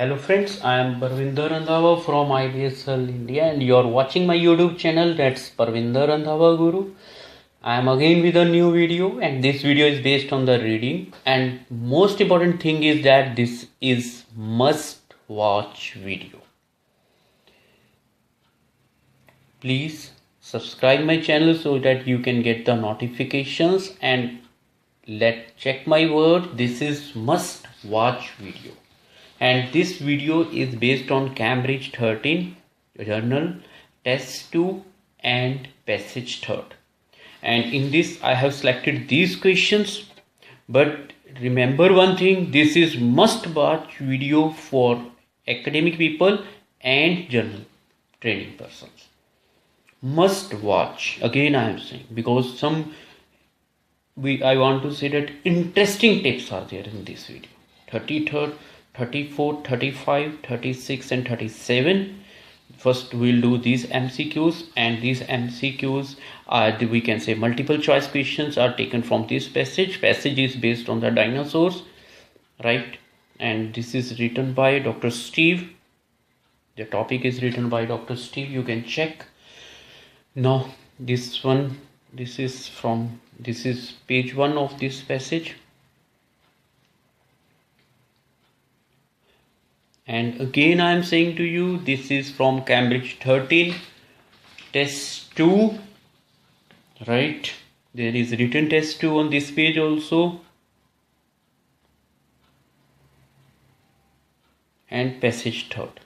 Hello friends, I am Parvinder Randhawa from IBSL India and you are watching my YouTube channel, that's Parvinder Randhawa Guru. I am again with a new video and this video is based on the reading, and most important thing is that this is must watch video. Please subscribe my channel so that you can get the notifications, and check my word, this is must watch video. And this video is based on Cambridge 13 journal, test 2 and passage 3rd. And in this I have selected these questions, but remember one thing, this is must watch video for academic people and journal training persons. Must watch, again I am saying, because I want to say that interesting tips are there in this video. 33rd, 34, 35, 36 and 37. First we'll do these MCQs, and these MCQs are we can say multiple choice questions are taken from this passage. Passage is based on the dinosaurs, right? And this is written by Dr. Steve. The topic is written by Dr. Steve, you can check. Now this is page 1 of this passage. And again I am saying to you, this is from Cambridge 13 test 2, right? There is written test 2 on this page also, and passage 3rd.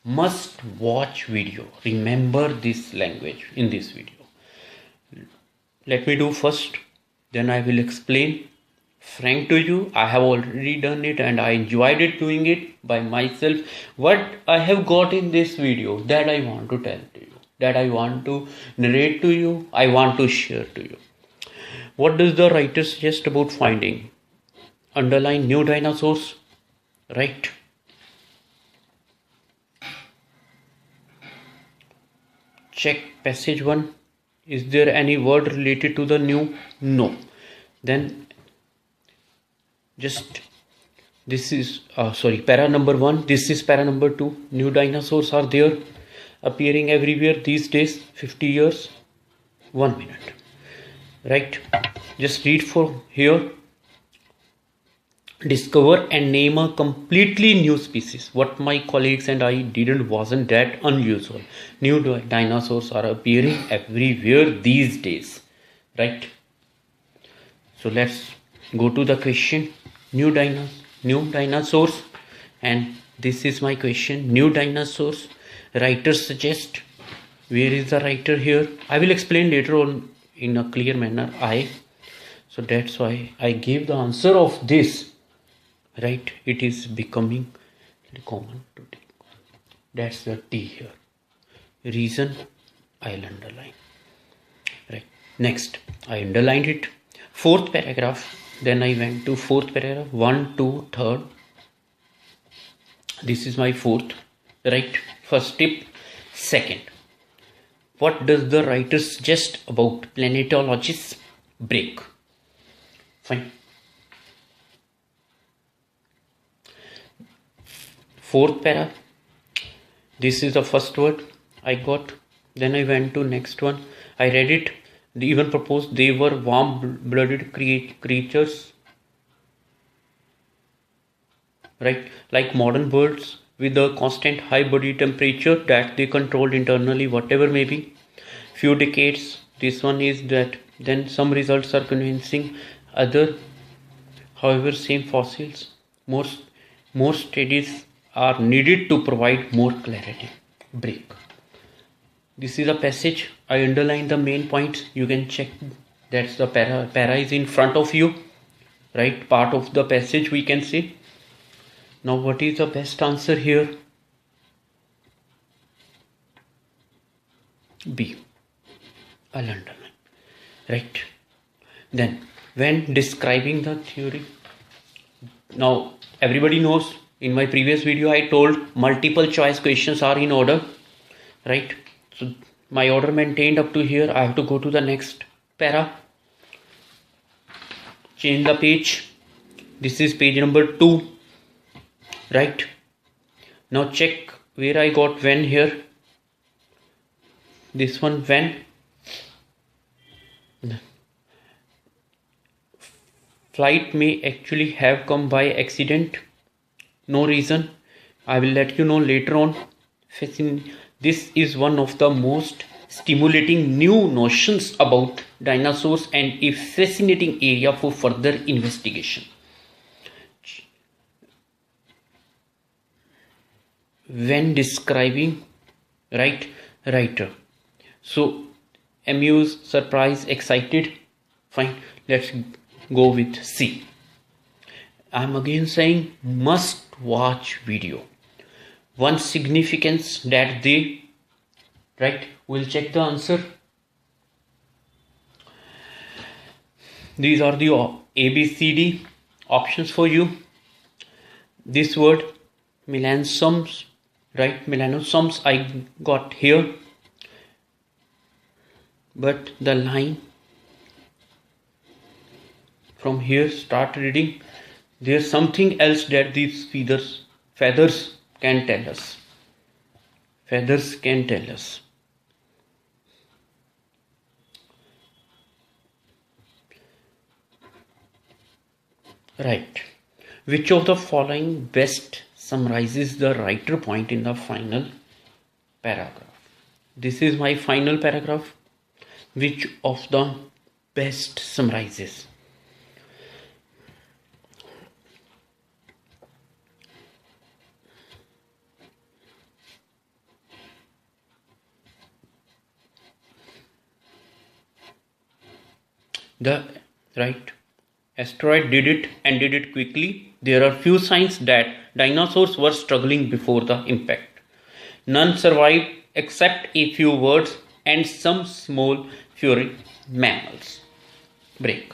Must watch video. Remember this language in this video. Let me do first, then I will explain. Frank to you, I have already done it and I enjoyed it doing it by myself. What I have got in this video, that I want to tell to you, that I want to narrate to you, I want to share to you. What does the writer suggest about finding? Underline new dinosaurs, right? Check passage 1. Is there any word related to the new? No. Then just this is para number 1, this is para number 2. New dinosaurs are there, appearing everywhere these days. 50 years 1 minute, right? Just read for here. Discover and name a completely new species. What my colleagues and I wasn't that unusual. New dinosaurs are appearing everywhere these days, right? So let's go to the question. New dinosaurs, and this is my question. New dinosaurs. Writer suggest. Where is the writer here? I will explain later on in a clear manner. So that's why I gave the answer of this, right? It is becoming common today. That's the T here. Reason I'll underline, right? Next I underlined it. 4th paragraph. Then I went to 4th paragraph, 1, 2, 3rd. This is my 4th, right? First tip. Second, what does the writer suggest about planetologists? Break. Fine. 4th para. This is the first word I got. Then I went to next one. I read it. They even proposed they were warm-blooded creatures, right? Like modern birds with a constant high body temperature that they controlled internally, whatever may be. Few decades. This one is that. Then some results are convincing. Other, however, same fossils. More studies are needed to provide more clarity. Break. This is a passage. I underline the main points. You can check. That's the para. Para is in front of you, right? Part of the passage we can see. Now what is the best answer here? B. I'll underline, right? Then when describing the theory, now everybody knows in my previous video I told multiple choice questions are in order, right? So my order maintained up to here. I have to go to the next para. Change the page. This is page number 2, right? Now check where I got when here. This one when. Flight may actually have come by accident. No reason. I will let you know later on. This is one of the most stimulating new notions about dinosaurs and a fascinating area for further investigation. When describing, right, writer. So amused, surprised, excited. Fine, let's go with C. I'm again saying must watch video. One significance that they, right, we'll check the answer. These are the ABCD options for you. This word melanosomes, right, melanosomes I got here, but the line from here, start reading. There's something else that these feathers can tell us. Feathers can tell us. Right. Which of the following best summarizes the writer point in the final paragraph? This is my final paragraph. Which of the best summarizes? The right asteroid did it and did it quickly. There are few signs that dinosaurs were struggling before the impact. None survived except a few birds and some small furry mammals. Break.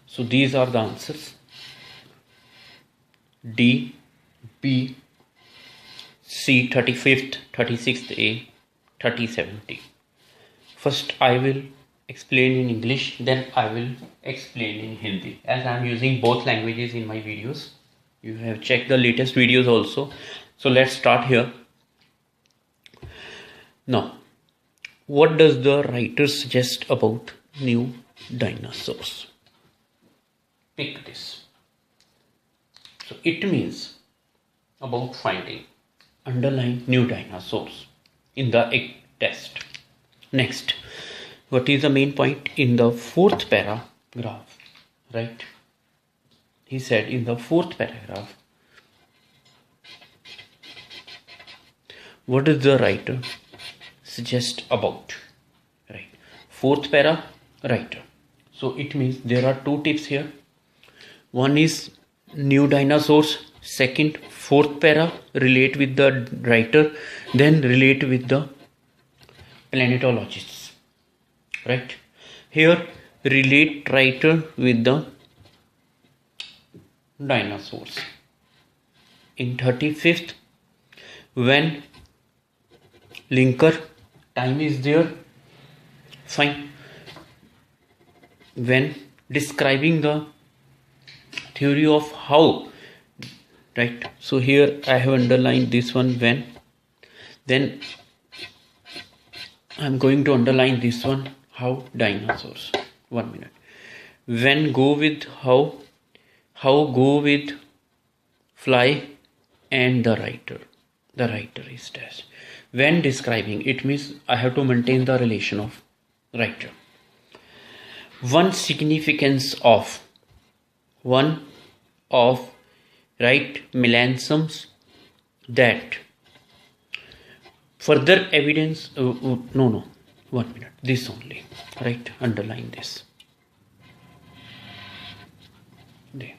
So these are the answers. D, B, C 35th, 36th A, 37th D. First I will explain in English, then I will explain in Hindi, as I am using both languages in my videos. You have checked the latest videos also. So let's start here. Now, what does the writer suggest about new dinosaurs? Pick this. So it means about finding underlying new dinosaurs in the egg test. Next, what is the main point in the fourth paragraph? Right? He said in the fourth paragraph, what does the writer suggest about? Right? Fourth para, writer. So it means there are two tips here. One is new dinosaurs. Second, fourth para, relate with the writer, then relate with the planetologists. Right? Here, relate writer with the dinosaurs. In 35th, when linker, time is there, fine. When describing the theory of how, right? So here I have underlined this one when, then I am going to underline this one how dinosaurs. 1 minute. When go with how go with fly, and the writer. The writer is dash. When describing, it means I have to maintain the relation of writer. One significance of right melanosomes that further evidence. No, 1 minute. This only, right? Underline this. There.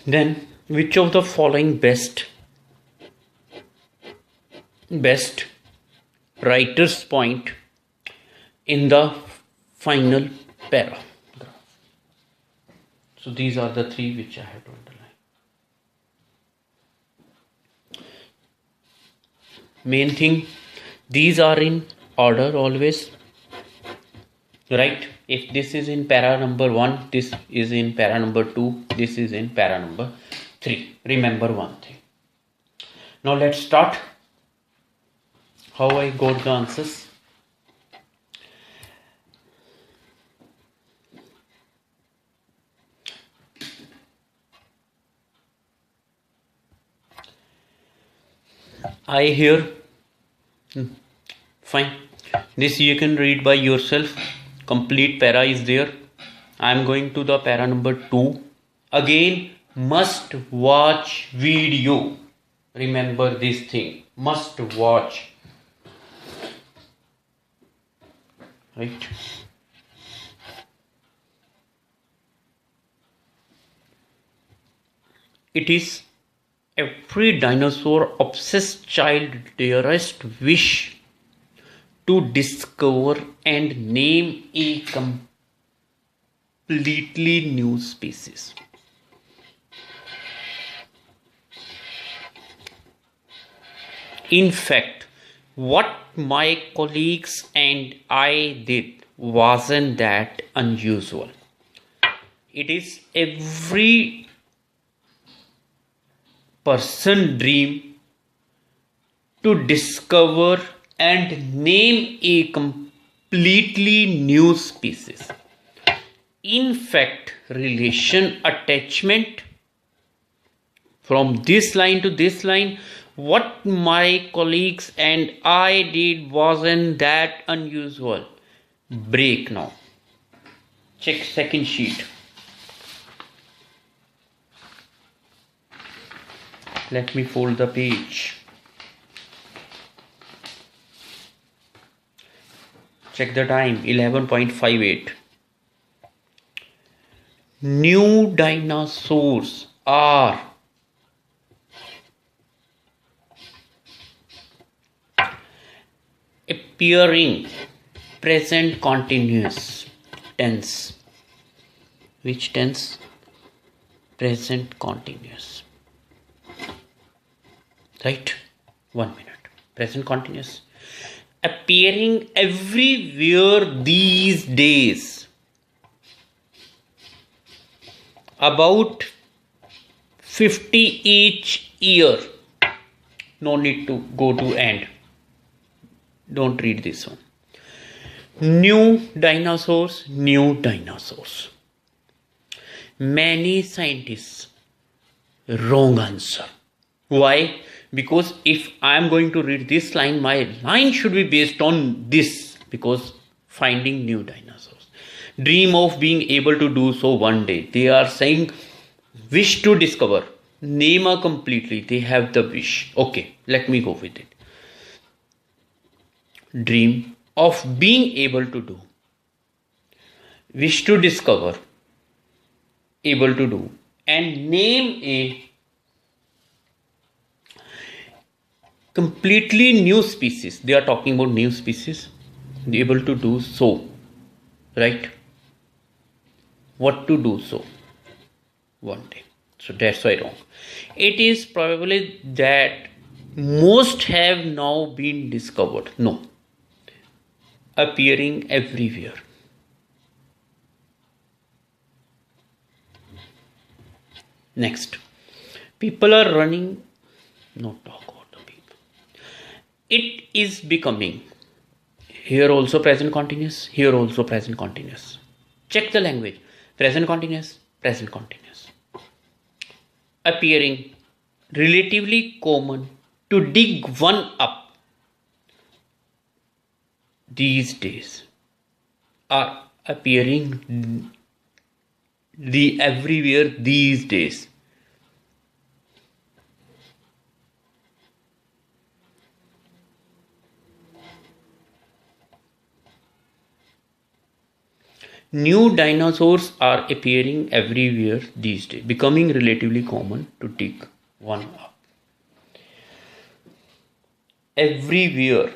Then, which of the following best writer's point in the final paragraph? So these are the three which I have to underline. Main thing, these are in order always. right? If this is in para number 1, this is in para number 2, this is in para number 3. Remember one thing. Now let's start how I got the answers. I hear fine. This you can read by yourself. Complete para is there. I am going to the para number 2. Again, must watch video. Remember this thing. Must watch. Right. It is every dinosaur obsessed child dearest wish to discover and name a completely new species. In fact, what my colleagues and I did wasn't that unusual. It is every person dream to discover and name a completely new species. In fact, relation attachment from this line to this line, what my colleagues and I did wasn't that unusual. Break now. Check second sheet. Let me fold the page. Check the time, 11:58. New dinosaurs are appearing, present continuous tense. Which tense? Present continuous. Right? 1 minute. Present continuous. Appearing everywhere these days. About 50 each year. No need to go to end. Don't read this one. New dinosaurs, new dinosaurs. Many scientists. Wrong answer. Why? Because if I am going to read this line, my line should be based on this. Because finding new dinosaurs. Dream of being able to do so one day. They are saying wish to discover. Name a completely. They have the wish. Okay, let me go with it. Dream of being able to do. Wish to discover. Able to do. And name a completely new species. They are talking about new species. Able to do so. Right? What to do so? One day. So that's why wrong. It is probably that most have now been discovered. No. Appearing everywhere. Next. People are running. No talk about the people. It is becoming. Here also present continuous. Here also present continuous. Check the language. Present continuous. Present continuous. Appearing relatively common to dig one up these days. Are appearing the everywhere these days. New dinosaurs are appearing everywhere these days, becoming relatively common to dig one up. Everywhere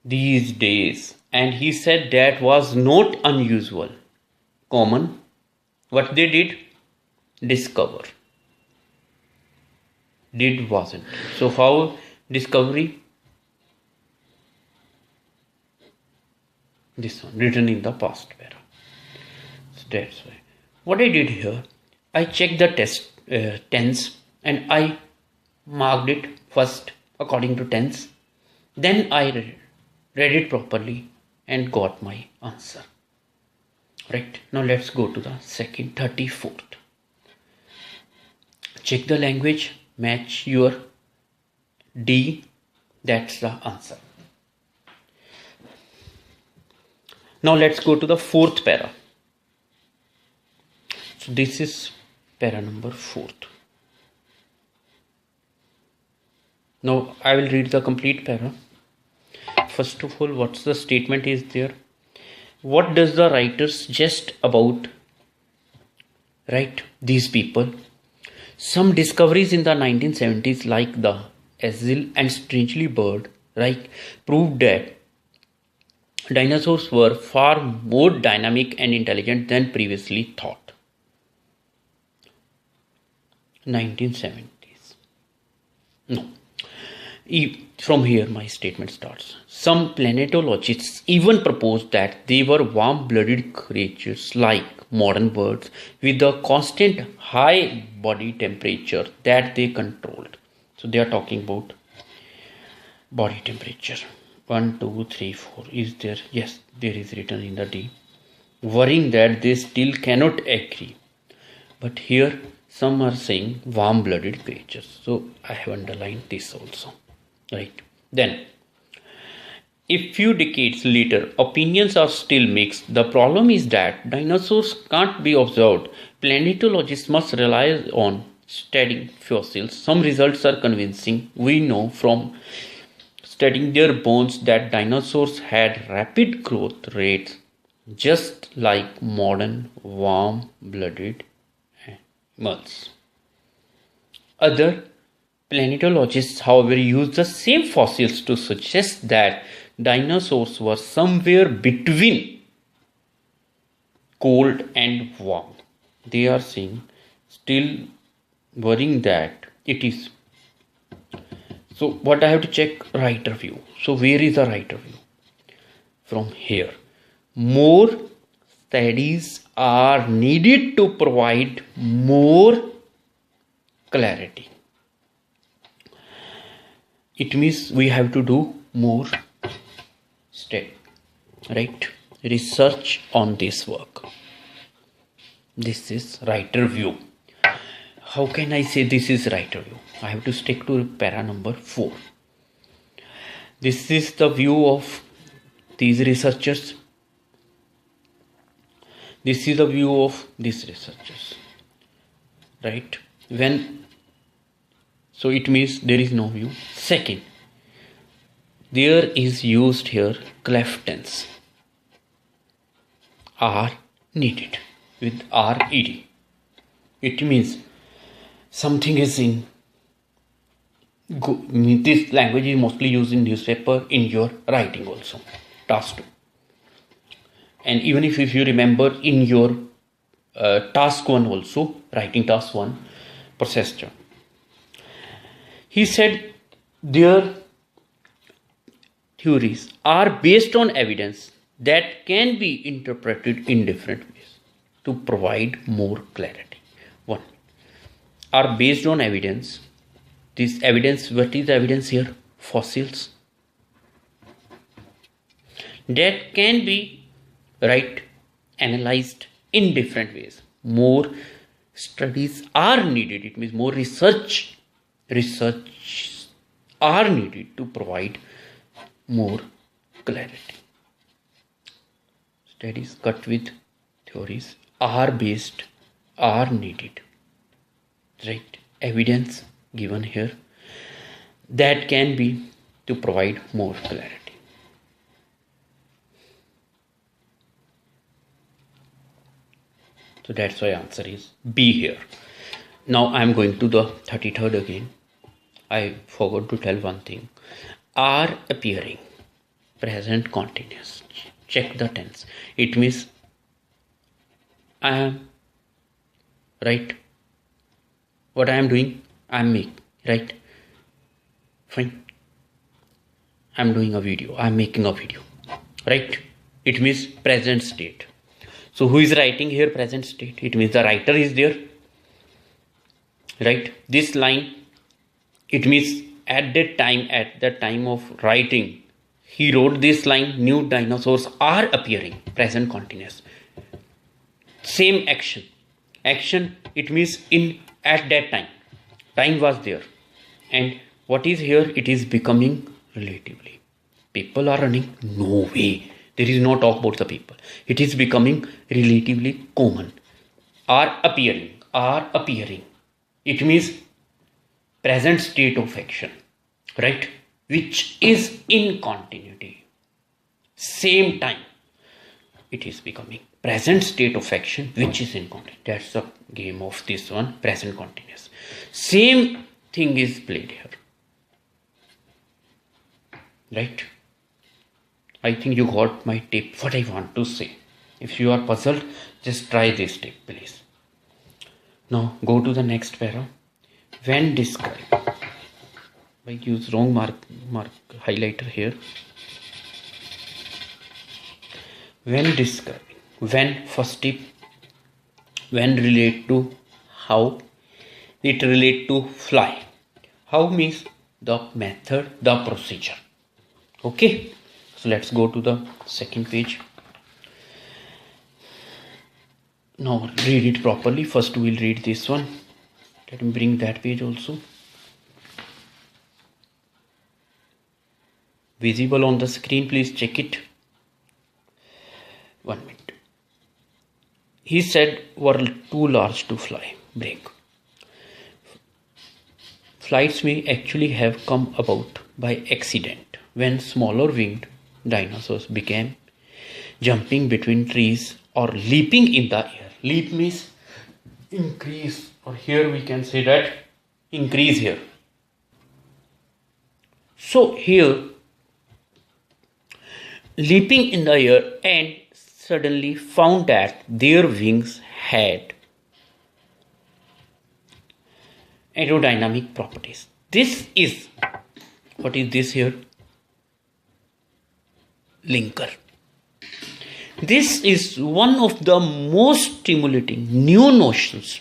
these days, and he said that was not unusual. Common. What they did? Discover. Did wasn't. So how discovery? this one written in the past para. So that's why what I did here, I checked the tense and I marked it first according to tense, then I read it properly and got my answer. Right, now let's go to the second 34th. Check the language, match your D, that's the answer. Now let's go to the fourth para. So this is para number 4th. Now I will read the complete para. First of all, what's the statement is there? What does the writer suggest about, right, these people? Some discoveries in the 1970s like the Azil and strangely bird, right, proved that dinosaurs were far more dynamic and intelligent than previously thought. 1970s. No. From here my statement starts. Some planetologists even proposed that they were warm-blooded creatures like modern birds with a constant high body temperature that they controlled. So they are talking about body temperature. 1, 2, 3, 4 is there? Yes, there is written in the D. Worrying that they still cannot agree. But here some are saying warm-blooded creatures. So I have underlined this also. Right. Then, a few decades later, opinions are still mixed. The problem is that dinosaurs can't be observed. Planetologists must rely on studying fossils. Some results are convincing. We know from studying their bones that dinosaurs had rapid growth rates, just like modern warm-blooded animals. Other planetologists, however, use the same fossils to suggest that dinosaurs were somewhere between cold and warm. They are saying, still worrying that it is. So what I have to check? Writer view. So where is the writer view? From here. More studies are needed to provide more clarity. It means we have to do more right, research on this work. This is writer view. How can I say this is writer view? I have to stick to para number 4. This is the view of these researchers. This is the view of these researchers. Right? So it means there is no view. Second, there is used here cleft tense. Are needed with RED. It means something is in. This language is mostly used in newspaper, in your writing also. Task 2. And even if you remember in your task 1 also, writing task 1, process 2. He said their theories are based on evidence that can be interpreted in different ways to provide more clarity. 1. Are based on evidence. This evidence, what is the evidence here? Fossils. That can be, right, analyzed in different ways. More studies are needed. It means more research are needed to provide more clarity. Studies cut with theories are based, are needed. Right? Evidence given here that can be to provide more clarity. So that's why answer is B here. Now I am going to the 33rd again. I forgot to tell one thing. Are appearing, present continuous. Check the tense. It means I am, right? What I am doing, I am making, right? Fine. I am doing a video. I am making a video, right? it means present state. So who is writing here present state? It means the writer is there, right? This line, it means at the time of writing, he wrote this line, new dinosaurs are appearing, present continuous. Same action, it means in at that time was there, and what is here? It is becoming relatively. People are running? No way. There is no talk about the people. It is becoming relatively common. Are appearing. It means present state of action, right? Which is in continuity. Same time. It is becoming present state of action which is in continuity. That's the game of this one, present continuous. Same thing is played here, right? I think you got my tip, what I want to say. If you are puzzled, just try this tip, please. Now go to the next para. When describe, I use wrong mark highlighter here. When describing, when first tip, when relate to how, it relate to fly. How means the method, the procedure. Okay, so let's go to the second page. Now read it properly. First we'll read this one. Let me bring that page also. Visible on the screen, please check it. 1 minute. He said were too large to fly. Break. Flights may actually have come about by accident when smaller winged dinosaurs began jumping between trees or leaping in the air. Leap means increase, or here we can say that increase here. So here leaping in the air and suddenly found that their wings had aerodynamic properties. This is, what is this here? Linker. This is one of the most stimulating new notions.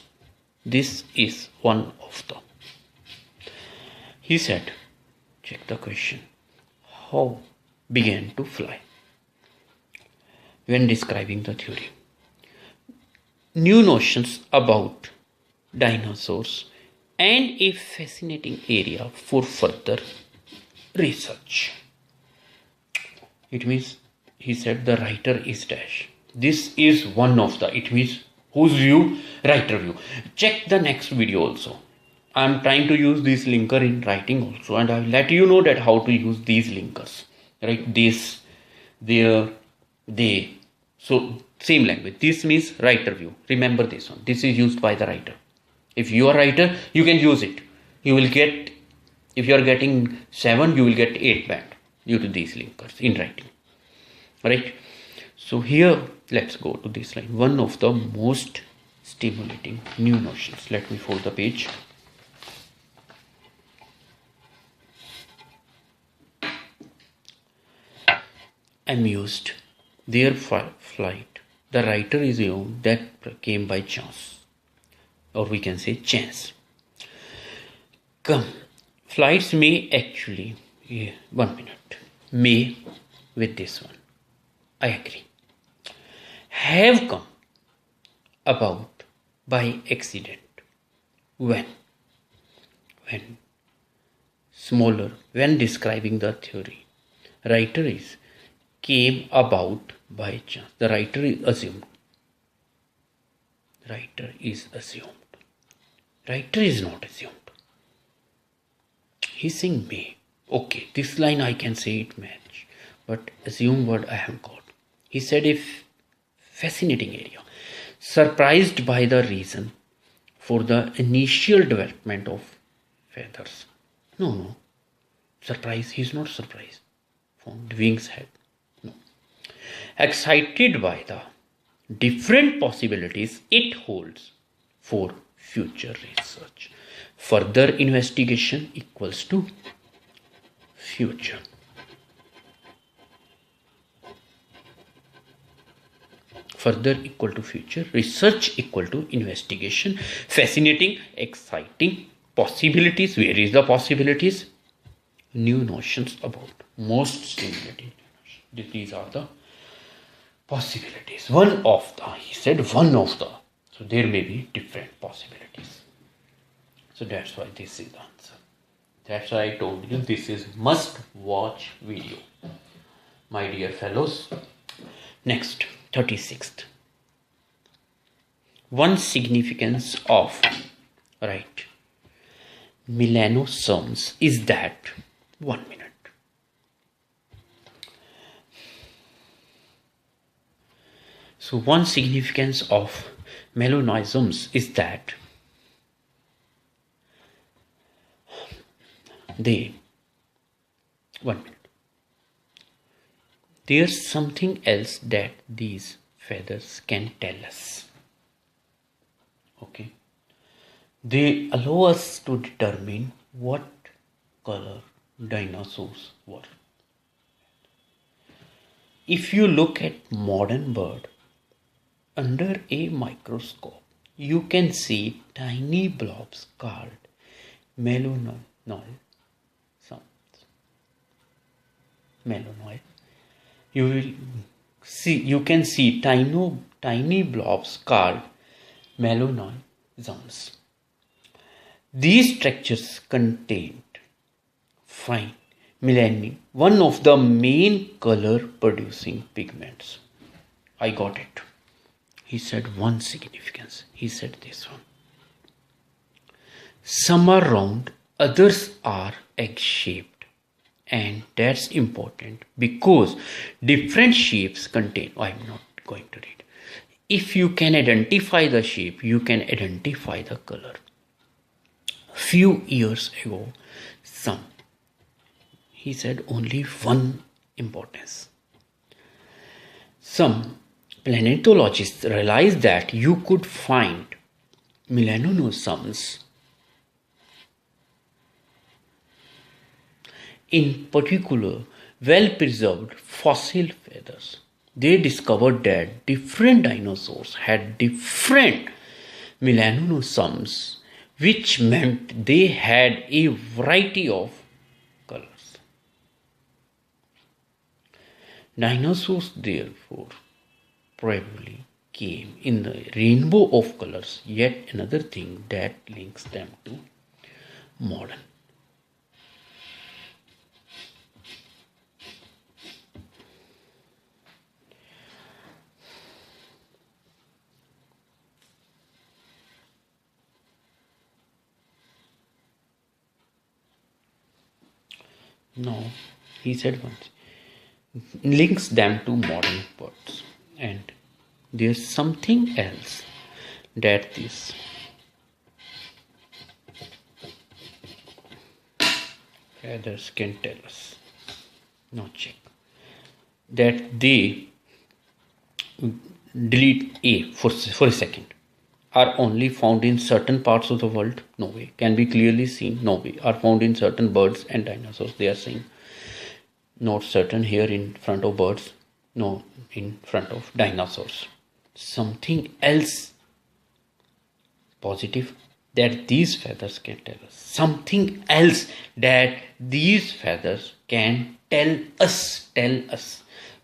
This is one of them. He said, check the question. How began to fly? When describing the theory. New notions about dinosaurs and a fascinating area for further research. It means, he said, the writer is dash. This is one of the, it means whose view? Writer view. Check the next video also. I am trying to use this linker in writing also, and I will let you know that how to use these linkers. Right? This, there, they. So same language. This means writer view. Remember this one. This is used by the writer. If you are a writer, you can use it. You will get, if you are getting 7, you will get 8 band due to these linkers in writing. Right? So here, let's go to this line. One of the most stimulating new notions. Let me fold the page. Amused their flight. The writer is assumed that came by chance, or we can say chance. Come, flights may actually, 1 minute, may with this one, I agree, have come about by accident. When smaller, when describing the theory, writer is came about by chance. The writer is assumed. Writer is assumed. Writer is not assumed. He's saying may. Okay, this line I can say it match, but assume word I have got. He said if fascinating area, surprised by the reason for the initial development of feathers. No. Surprised, he's not surprised. Found wings had. No. Excited by the different possibilities it holds for future research. Further investigation equals to future. further equal to future, research equal to investigation, fascinating, exciting, possibilities, where is the possibilities, new notions about, most stimulating. These are the possibilities. One of the, he said one of the, so there may be different possibilities. So that's why this is the answer. That's why I told you this is must watch video, my dear fellows. Next, 36th. One significance of, right, melanosomes is that, 1 minute. So one significance of melanosomes is that they, 1 minute. There's something else that these feathers can tell us. Okay. They allow us to determine what color dinosaurs were. If you look at modern bird under a microscope, you can see tiny blobs called melanosomes. Melanoid. You can see tiny blobs called melanosomes. These structures contain fine melanin, one of the main color producing pigments. I got it. He said one significance. He said this one. Some are round, others are egg shaped. And that's important because different shapes contain, I'm not going to read. If you can identify the shape, you can identify the color. Few years ago, he said only one importance. Some planetologists realized that you could find melanosomes, in particular well-preserved fossil feathers. They discovered that different dinosaurs had different melanosomes, which meant they had a variety of colors. Dinosaurs therefore probably came in the rainbow of colors, yet another thing that links them to modern. No, he said once, links them to modern birds. And there's something else that these feathers can tell us. Now check. That they delete A for a second. Are only found in certain parts of the world? No way. Can be clearly seen? No way. Are found in certain birds and dinosaurs? They are saying not certain here in front of birds, no in front of dinosaurs. Something else positive that these feathers can tell us. Something else that these feathers can tell us,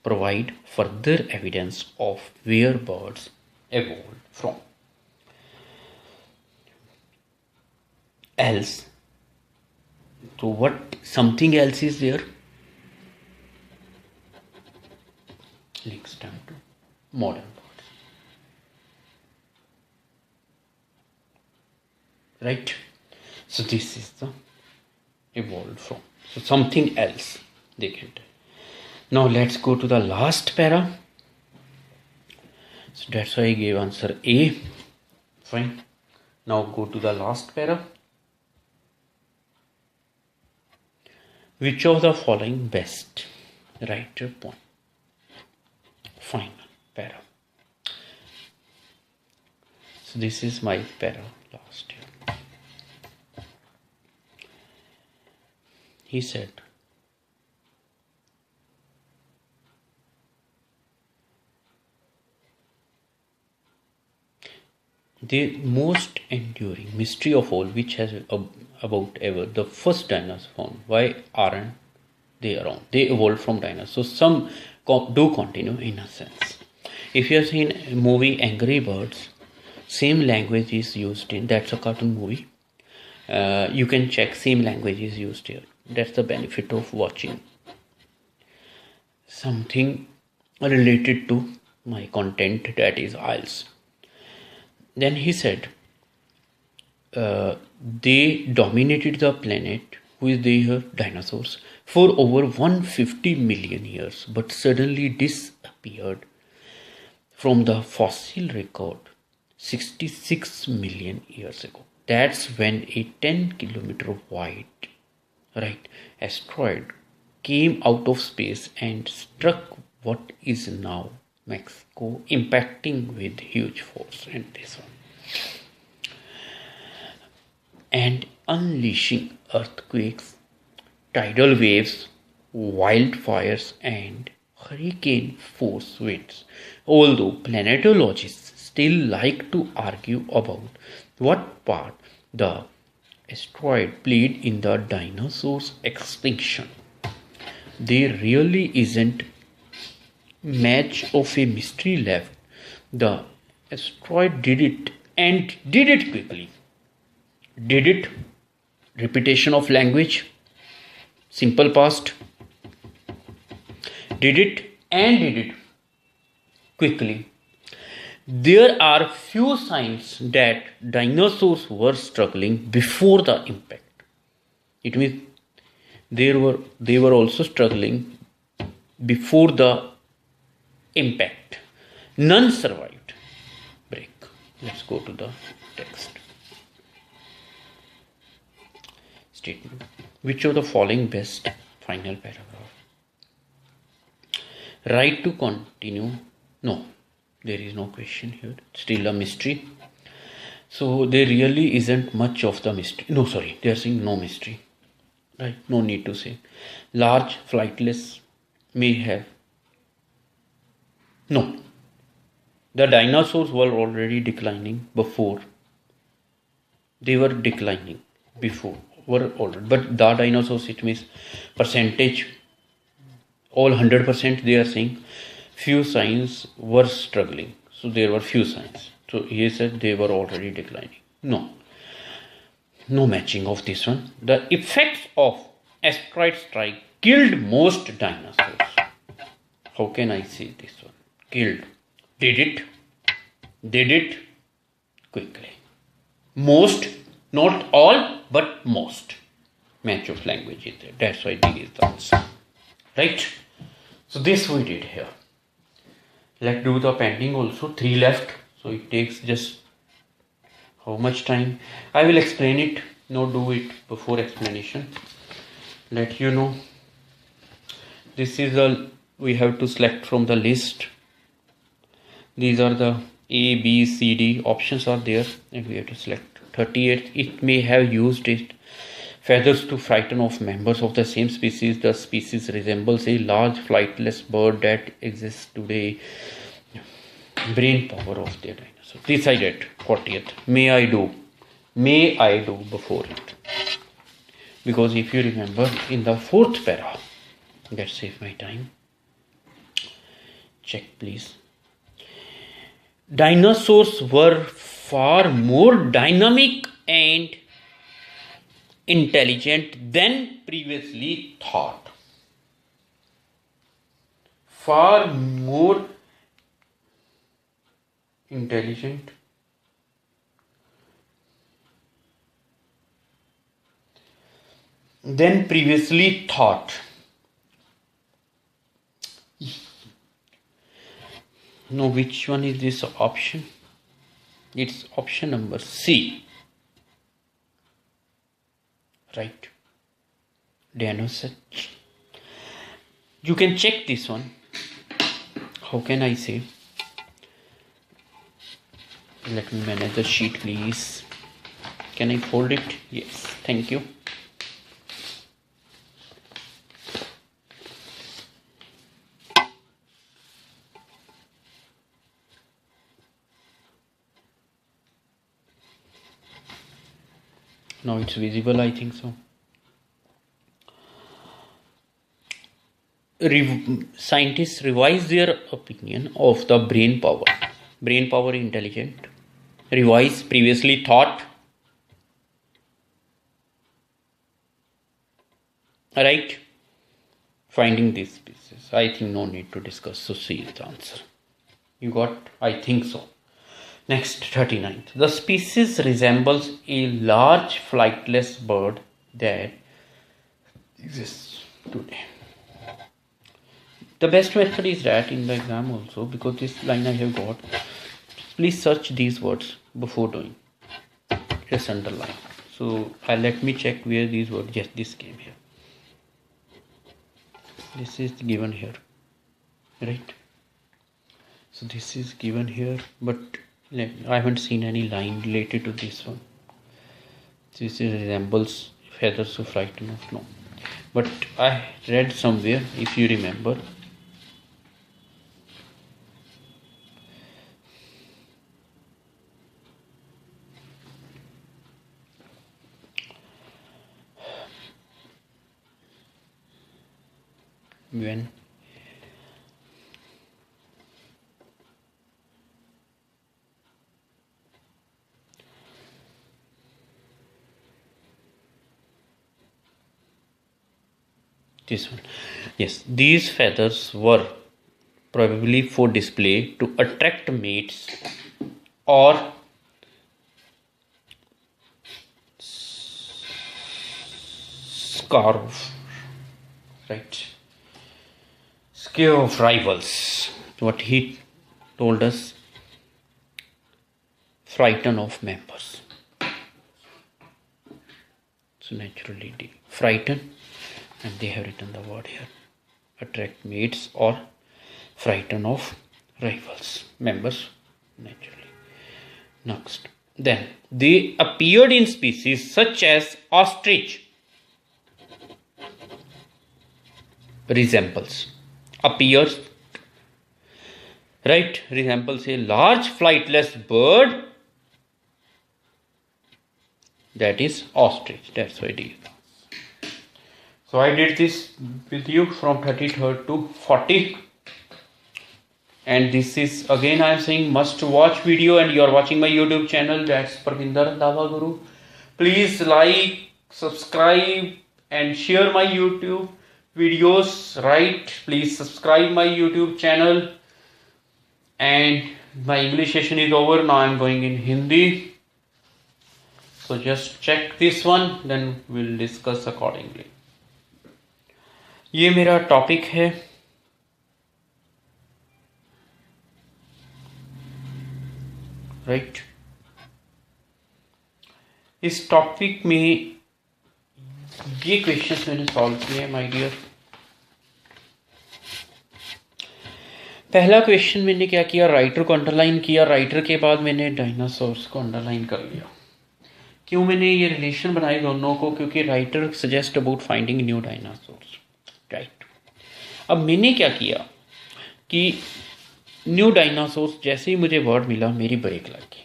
provide further evidence of where birds evolved from. Else, so what something else is there? Links them to modern birds, right? So this is the evolved from. So something else they can tell. Now let's go to the last para. So that's why I gave answer A. Fine. Now go to the last para. Which of the following best? Write your point. Final para. So this is my para last year. He said, The most enduring mystery of all, which has about ever the first dinosaurs found. Why aren't they around? They evolved from dinosaurs. Some do continue in a sense. If you have seen movie Angry Birds, same language is used in. That's a cartoon movie. You can check, same language is used here. That's the benefit of watching something related to my content, that is Ielts. Then he said, they dominated the planet with their dinosaurs for over 150 million years, but suddenly disappeared from the fossil record 66 million years ago. That's when a 10-kilometer wide asteroid came out of space and struck what is now Mexico, impacting with huge force, and this one, and unleashing earthquakes, tidal waves, wildfires, and hurricane force winds. Although planetologists still like to argue about what part the asteroid played in the dinosaurs' extinction, there really isn't much of a mystery left. The asteroid did it, and did it quickly. Did it? Repetition of language. Simple past. Did it and did it quickly. There are few signs that dinosaurs were struggling before the impact. It means they were also struggling before the impact. None survived. Break. Let's go to the text. Statement. Which of the following best? Final paragraph. Right to continue. No, there is no question here. Still a mystery. So there really isn't much of the mystery. No, sorry, they are saying no mystery. Right? No need to say. Large flightless may have. No. The dinosaurs were already declining before. They were declining before. Were already. But the dinosaurs, it means percentage, all 100% they are saying. Few signs were struggling. So there were few signs. So he said they were already declining. No. No matching of this one. The effects of asteroid strike killed most dinosaurs. How can I say this one? Killed. Did it? Did it? Quickly. Most, not all, but most. Match of language is there. That's why D is the answer. Right? So this we did here. Let's do the pending also. 3 left. So it takes just how much time? I will explain it. No, do it before explanation. Let you know. This is we have to select from the list. These are the A, B, C, D options are there, and we have to select 38. It may have used it feathers to frighten off members of the same species. The species resembles a large flightless bird that exists today. Brain power of the dinosaur. Decided 40th. May I do before it. Because if you remember in the 4th para, let's save my time. Check please. Dinosaurs were far more dynamic and intelligent than previously thought. Far more intelligent than previously thought. Now, which one is this option? It's option number C. Right. Dinosaur. You can check this one. How can I say? Let me manage the sheet, please. Can I fold it? Yes. Thank you. Now it's visible, I think so. Scientists revise their opinion of the brain power. Brain power intelligent. Revise previously thought. Right? Finding these species. I think no need to discuss. So see the answer. You got? I think so. Next, 39th. The species resembles a large flightless bird that exists today. The best method is that in the exam also, because this line I have got. Please search these words before doing. Just underline. So let me check where these words. Yes, this came here. This is given here, right? So this is given here, but I haven't seen any line related to this one. This resembles feathers of frighten of no, but I read somewhere, if you remember, when this one, yes, these feathers were probably for display to attract mates or scare of rivals. What he told us, frighten of members. So naturally they frighten, and they have written the word here, attract mates or frighten of rivals, members, naturally. Next, then they appeared in species such as ostrich. Resembles, appears, right, resembles a large flightless bird, that is ostrich. That's why it is. So I did this with you from 33rd to 40, and this is again I am saying must watch video, and you are watching my YouTube channel, that's Parvinder Dava Guru. Please like, subscribe and share my YouTube videos, right? Please subscribe my YouTube channel. And my English session is over. Now I am going in Hindi. So just check this one, then we'll discuss accordingly. ये मेरा topic है right. इस topic में ये questions मैंने solve किए हैं my dear. पहला क्वेश्चन मैंने क्या किया, राइटर को अंडरलाइन किया, राइटर के बाद मैंने डायनासोर्स को अंडरलाइन कर लिया। क्यों मैंने ये रिलेशन बनाए दोनों को, क्योंकि writer suggest about finding new dinosaurs, right. अब मैंने क्या किया कि न्यू डायनासोर्स जैसे ही मुझे वर्ड मिला मेरी ब्रेक लग गई।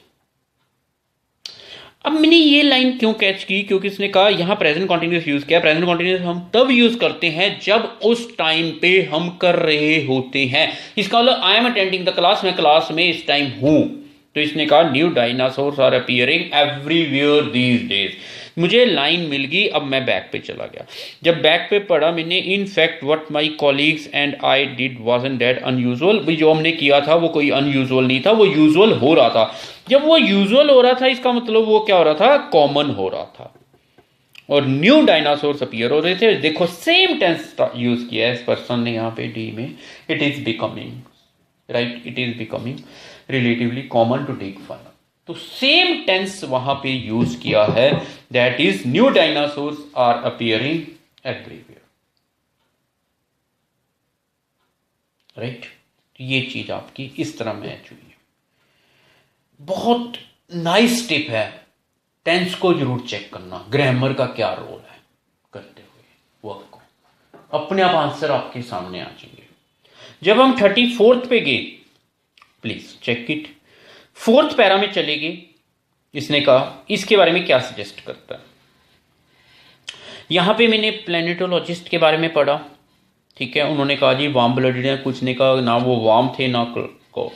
अब मैंने ये लाइन क्यों कैच की, क्योंकि इसने कहा यहां प्रेजेंट कॉन्टिन्यूस यूज किया। प्रेजेंट कॉन्टिन्यूस हम तब यूज करते हैं जब उस टाइम पे हम कर रहे होते हैं। इसका मतलब I am attending the class, मैं क्लास में इस टाइम हूं। तो इसने कहा new dinosaurs are appearing everywhere these days. मुझे लाइन मिल गई, अब मैं बैक पे चला गया। जब बैक पे पढ़ा मैंने, in fact what my colleagues and I did wasn't that unusual. भाई जो हमने किया था वो कोई अनयूजुअल नहीं था, वो यूजुअल हो रहा था। जब वो यूजुअल हो रहा था इसका मतलब वो क्या हो रहा था, कॉमन हो रहा था। और न्यू डायनासोर्स अपीयर हो रहे थे। देखो सेम टेंस यूज किया है इस पर्सन ने यहाँ पे डी में, it is becoming, right, it is becoming relatively common to take fun. तो सेम टेंस वहां पे यूज किया है, that is new dinosaurs are appearing everywhere, right. ये चीज आपकी इस तरह मैच हुई है। बहुत नाइस टिप है, टेंस को जरूर चेक करना, ग्रामर का क्या रोल है करते हुए वर्क को, अपने आप आंसर आपके सामने आ जाएंगे। जब हम 34th पे गए, please check it, 4th para में चले गए। इसने कहा इसके बारे में क्या सजेस्ट करता है, यहाँ पे मैंने प्लेनेटोलॉजिस्ट के बारे में पढ़ा, ठीक है, उन्होंने कहा जी वार्म ब्लडेड है, कुछ ने कहा ना वो वार्म थे ना को।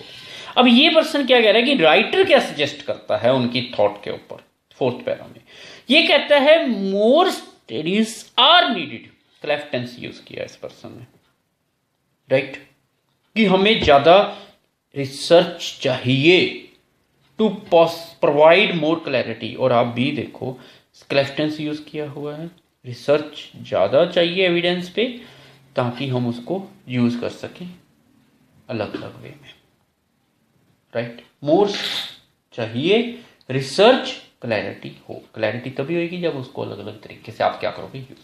अब ये पर्सन क्या कह रहा है कि राइटर क्या सजेस्ट करता है उनकी थॉट के ऊपर, फोर्थ पैरा में ये कहता है more studies are needed, cleft tense use किया इस पर्सन ने, राइट, कि हमें ज्यादा रिसर्च चाहिए टू प्रोवाइड मोर क्लैरिटी। और आप भी देखो क्लेफ्ट टेंस यूज किया हुआ है, रिसर्च ज्यादा चाहिए एविडेंस पे ताकि हम उसको यूज कर सकें अलग अलग वे में, राइट। मोर चाहिए, रिसर्च, क्लैरिटी हो, क्लैरिटी तभी होगी जब उसको अलग अलग तरीके से आप क्या करोगे यूज।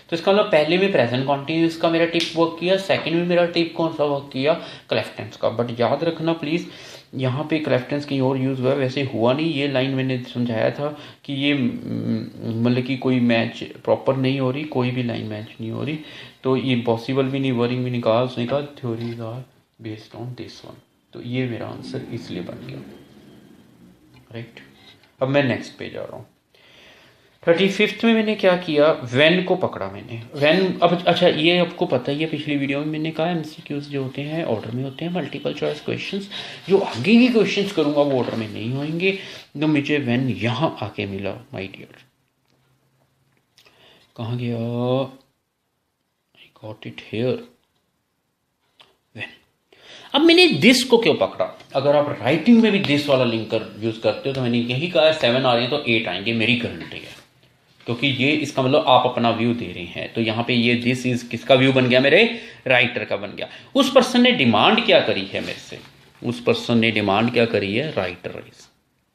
तो इसका मतलब पहले में प्रेजेंट कॉन्टिन्यूस का मेरा टिप वर्क किया, सेकंड में मेरा टिप कौन सा वर्क किया, क्लेफ्ट टेंस का। बट याद रखना प्लीज यहाँ पे क्लेफ्ट टेंस कहीं और यूज हुआ है, वैसे हुआ नहीं। ये लाइन मैंने समझाया था कि ये मतलब कि कोई मैच प्रॉपर नहीं हो रही, कोई भी लाइन मैच नहीं हो रही, तो ये पॉसिबल भी नहीं, वरिंग भी नहीं कहा उसने, कहा theories are based on this one. तो ये मेरा आंसर इसलिए बन गया, राइट। अब मैं नेक्स्ट पे जा रहा हूँ। 35th में मैंने क्या किया, व्हेन को पकड़ा मैंने, व्हेन। अब अच्छा ये आपको पता ही है, पिछली वीडियो में मैंने कहा एमसीक्यूज जो होते हैं ऑर्डर में होते हैं, मल्टीपल चॉइस क्वेश्चंस। जो आगे की क्वेश्चंस करूंगा वो ऑर्डर में नहीं होंगे। तो मुझे व्हेन यहाँ आके मिला माय डियर, कहाँ गया, I got it here, when. अब मैंने दिस को क्यों पकड़ा, अगर आप राइटिंग में भी दिस वाला लिंक यूज करते हो तो मैंने यही कहा 7 आ रहे हैं तो 8 आएंगे, मेरी गारंटी है, क्योंकि ये इसका मतलब आप अपना व्यू दे रहे हैं। तो यहाँ पे ये दिस इज किसका व्यू बन गया, मेरे राइटर का बन गया। उस पर्सन ने डिमांड क्या करी है मेरे से, उस पर्सन ने डिमांड क्या करी है, राइटर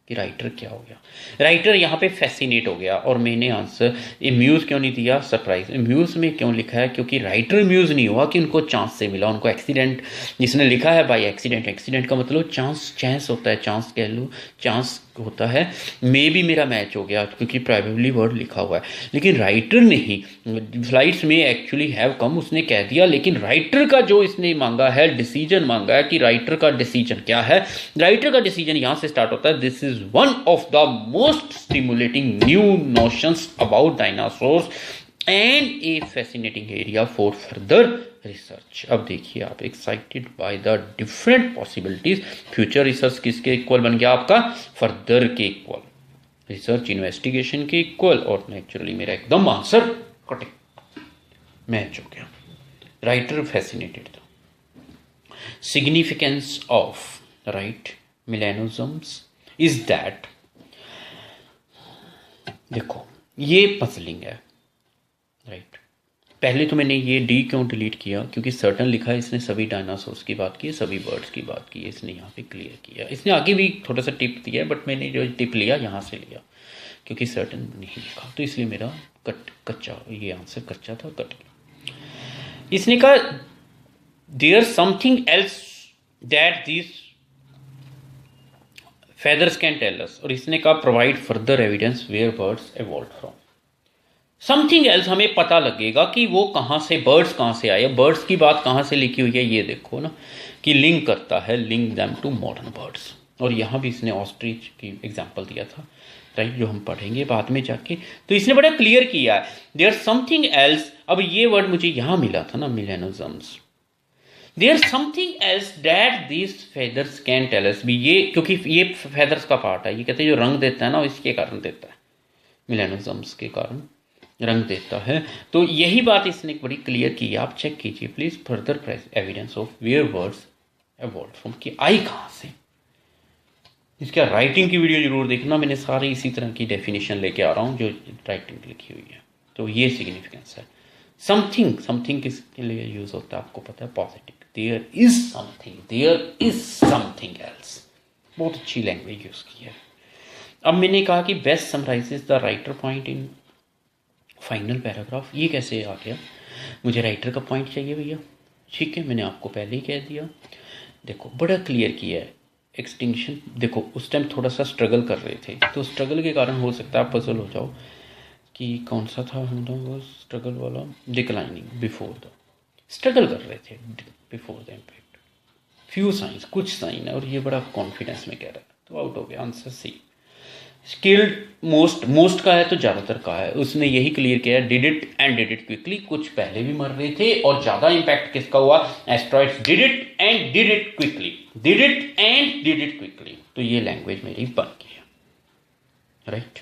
कि राइटर क्या हो गया, राइटर यहाँ पे फैसिनेट हो गया। और मैंने आंसर इम्यूज क्यों नहीं दिया, सरप्राइज। इम्यूज में क्यों लिखा है, क्योंकि राइटर इम्यूज नहीं हुआ कि उनको चांस से मिला, उनको एक्सीडेंट, जिसने लिखा है बाय एक्सीडेंट, एक्सीडेंट का मतलब चांस होता है, चांस कह लो, चांस होता है, मे भी मेरा मैच हो गया क्योंकि प्रोबेबली वर्ड लिखा हुआ है। लेकिन राइटर ने ही, फ्लाइट्स में एक्चुअली हैव कम उसने कह दिया, लेकिन राइटर का जो इसने मांगा है, डिसीजन मांगा है कि राइटर का डिसीजन क्या है। राइटर का डिसीजन यहां से स्टार्ट होता है, this is one of the most stimulating new notions about dinosaurs and a fascinating area for further research. अब देखिए आप, excited by the different possibilities, future research किसके इक्वल बन गया आपका, फर्दर के इक्वल, रिसर्च इन्वेस्टिगेशन के इक्वल, और नेचुरली मेरा एकदम आंसर करेक्ट मैच हो गया, राइटर फैसिनेटेड था। Significance of right millenniums is that, देखो ये पजलिंग है, राइट। पहले तो मैंने ये डी क्यों डिलीट किया, क्योंकि सर्टन लिखा है, इसने सभी डायनासोर्स की बात की है, सभी बर्ड्स की बात की है, इसने यहाँ पे क्लियर किया। इसने आगे भी थोड़ा सा टिप दिया है, बट मैंने जो टिप लिया यहाँ से लिया, क्योंकि सर्टन नहीं लिखा, तो इसलिए मेरा कच्चा, ये आंसर कच्चा था, कट गया। इसने कहा there something else that this feathers can tell us, और इसने कहा provide further evidence where birds evolve from. Something else, हमें पता लगेगा कि वो कहाँ से, बर्ड्स कहाँ से आए, बर्ड्स की बात कहाँ से लिखी हुई है, ये देखो ना कि लिंक करता है, link them to modern birds. और यहाँ भी इसने ऑस्ट्रिच की एग्जाम्पल दिया था, राइट, जो हम पढ़ेंगे बाद में जाके। तो इसने बड़ा क्लियर किया है, देयर समथिंग एल्स। अब ये वर्ड मुझे यहाँ मिला था ना, millenniums, there something else that this feathers can tell us भी, ये क्योंकि ये फेदर्स का पार्ट है, ये कहते हैं जो रंग देता है ना, इसके कारण देता है, मिलेनिज्म्स के कारण रंग देता है। तो यही बात इसने बड़ी क्लियर की, आप चेक कीजिए please, further evidence of where birds evolve from, कि आई कहाँ से। इसका राइटिंग की वीडियो जरूर देखना, मैंने सारे इसी तरह की डेफिनेशन लेके आ रहा हूँ जो राइटिंग लिखी हुई है। तो ये सिग्निफिकेंस है। समथिंग किसके लिए यूज होता है आपको पता है, positive, there is something else, बहुत अच्छी लैंग्वेज यूज की है। अब मैंने कहा कि best summarises the writer point in final paragraph, ये कैसे आ गया, मुझे राइटर का पॉइंट चाहिए भैया, ठीक है, मैंने आपको पहले ही कह दिया। देखो बड़ा क्लियर किया है, एक्सटिंक्शन, देखो उस टाइम थोड़ा सा स्ट्रगल कर रहे थे, तो स्ट्रगल के कारण हो सकता है आप पजल हो जाओ कि कौन सा था वो स्ट्रगल वाला, डिक्लाइनिंग बिफोर द, स्ट्रगल कर रहे थे before the impact, few science, कुछ साइन है, और ये बड़ा कॉन्फिडेंस में कह रहा है, तो आउट हो गया आंसर सी। स्किल्ड मोस्ट का है तो ज़्यादातर का है, उसने यही क्लियर किया है, did it and did it quickly. कुछ पहले भी मर रहे थे और ज़्यादा इम्पैक्ट किसका हुआ, asteroids did it and did it quickly, did it and did it quickly. तो ये लैंग्वेज मेरी बन गई है, राइट।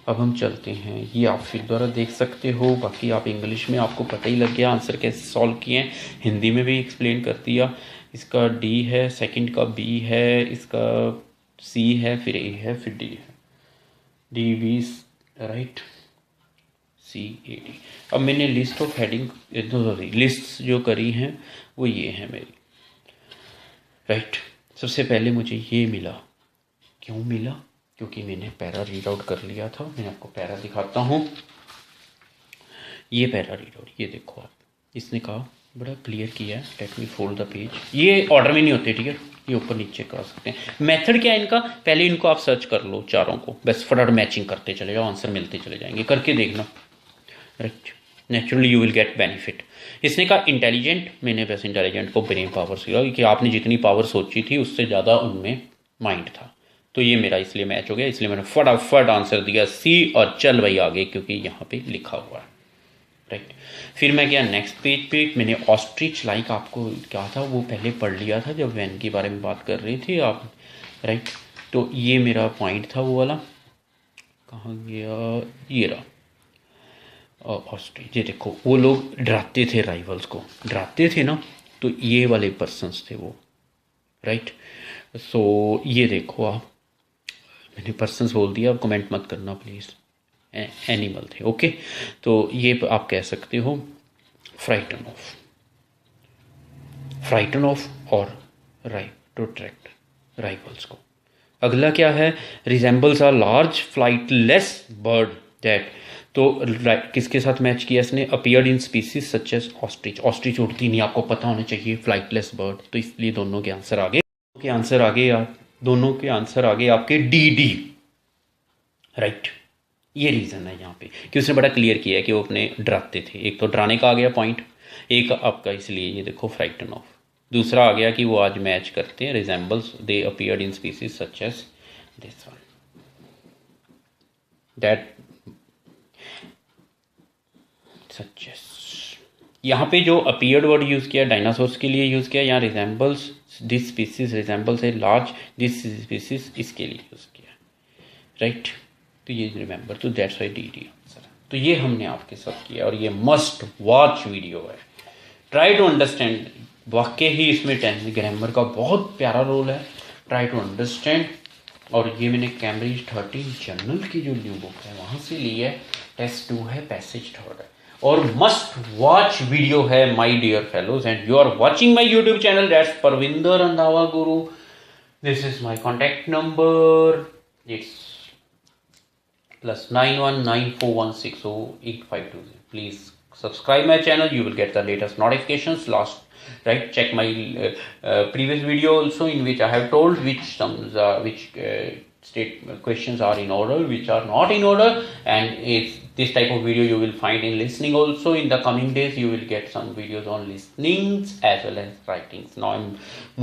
अब हम चलते हैं, ये आप फिर द्वारा देख सकते हो, बाकी आप इंग्लिश में आपको पता ही लग गया आंसर कैसे सॉल्व किए हैं, हिंदी में भी एक्सप्लेन कर दिया। इसका डी है, सेकंड का बी है, इसका सी है, फिर ए है, फिर डी है, D B, right, C A D. अब मैंने लिस्ट ऑफ हेडिंग लिस्ट जो करी हैं वो ये है मेरी, राइट। सबसे पहले मुझे ये मिला, क्यों मिला, क्योंकि मैंने पैरा रीड आउट कर लिया था। मैं आपको पैरा दिखाता हूँ, ये पैरा रीड आउट, ये देखो आप, इसने कहा बड़ा क्लियर किया है। Let me fold the page, ये ऑर्डर में नहीं होते, ठीक है, ये ऊपर नीचे कर सकते हैं। मेथड क्या है इनका, पहले इनको आप सर्च कर लो चारों को, बस फटाफट मैचिंग करते चले जाओ, आंसर मिलते चले जाएंगे, करके देखना, right. Naturally you will get benefit. इसने कहा इंटेलिजेंट, मैंने बस इंटेलिजेंट को ब्रेन पावर से, कि आपने जितनी पावर सोची थी उससे ज़्यादा उनमें माइंड था, तो ये मेरा इसलिए मैच हो गया, इसलिए मैंने फटाफट आंसर दिया सी, और चल भाई आगे, क्योंकि यहाँ पे लिखा हुआ है, राइट। फिर मैं गया नेक्स्ट पेज पे, मैंने ऑस्ट्रिच लाइक आपको क्या था वो पहले पढ़ लिया था जब वैन के बारे में बात कर रही थी आप, राइट। तो ये मेरा पॉइंट था वो वाला, कहाँ गया, ये रहा ऑस्ट्रिच। ये देखो वो लोग डराते थे, राइवल्स को डराते थे ना, तो ये वाले पर्सन्स थे वो, राइट। सो ये देखो आप, मैंने पर्सन्स बोल दिया, अब कमेंट मत करना प्लीज़, एनिमल थे, ओके। तो ये आप कह सकते हो फ्राइटन ऑफ और राइट टू ट्रैक्ट राइवल्स को। अगला क्या है, resembles are large flightless bird that, तो किसके साथ मैच किया इसने, appeared in species such as ostrich. Ostrich उड़ती नहीं, आपको पता होना चाहिए, फ्लाइटलेस बर्ड, तो इसलिए दोनों के आंसर आगे, दोनों के आंसर आगे आपके डी, राइट। ये रीज़न है यहाँ पे कि उसने बड़ा क्लियर किया है कि वो अपने डराते थे, एक तो डराने का आ गया पॉइंट, एक आपका इसलिए ये देखो फ्राइटन ऑफ, दूसरा आ गया कि वो आज मैच करते हैं, resembles they appeared in species such as this one, that such as. यहाँ पे जो अपीयर्ड वर्ड यूज़ किया डायनासोर्स के लिए यूज़ किया, यहाँ resembles this species, resembles a large this species, इसके लिए यूज़ किया, राइट। तो ये रिमेंबर, तो दैट्स वाई डी आंसर है। तो ये हमने आपके साथ किया, और ये मस्ट वॉच वीडियो है, ट्राई टू अंडरस्टैंड। वाकई ही इसमें ग्रामर का बहुत प्यारा रोल है, ट्राई टू अंडरस्टैंड। और ये मैंने कैम्ब्रिज 13 जर्नल की जो न्यू बुक है वहाँ से ली है, टेस्ट 2 है, पैसेज 3 है, और मस्ट वॉच वीडियो है my dear fellows. And you are watching my YouTube channel, that's Parvinder Randhawa Guru, this is my contact number, it's +9194160852. Please subscribe my channel, you will get the latest notifications. Right, check my previous video also, in which I have told which state questions are in order, which are not in order, and it's this type of video you will find in listening also. In the coming days you will get some videos on listenings as well as writings. Now I'm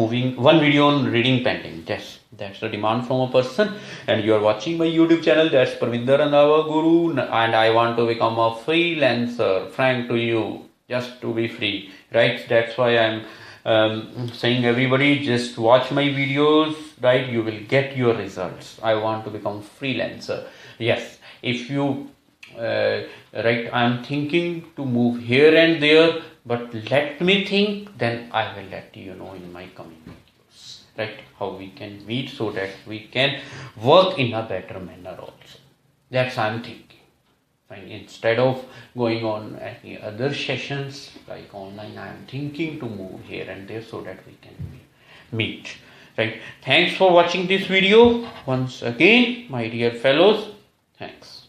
moving one video on reading pending. That's the demand from a person, and you are watching my YouTube channel, that's Parvinder Randhawa Guru, and I want to become a freelancer, frank to you, just to be free, right? That's why I'm saying everybody just watch my videos, right? You will get your results. I want to become freelancer. Yes, if you right, I'm thinking to move here and there, but let me think, then I will let you know in my coming videos, right, how we can meet so that we can work in a better manner also. That's I'm thinking. Fine. Instead of going on any other sessions like online, I am thinking to move here and there so that we can meet, right? Thanks for watching this video once again, my dear fellows. Thanks.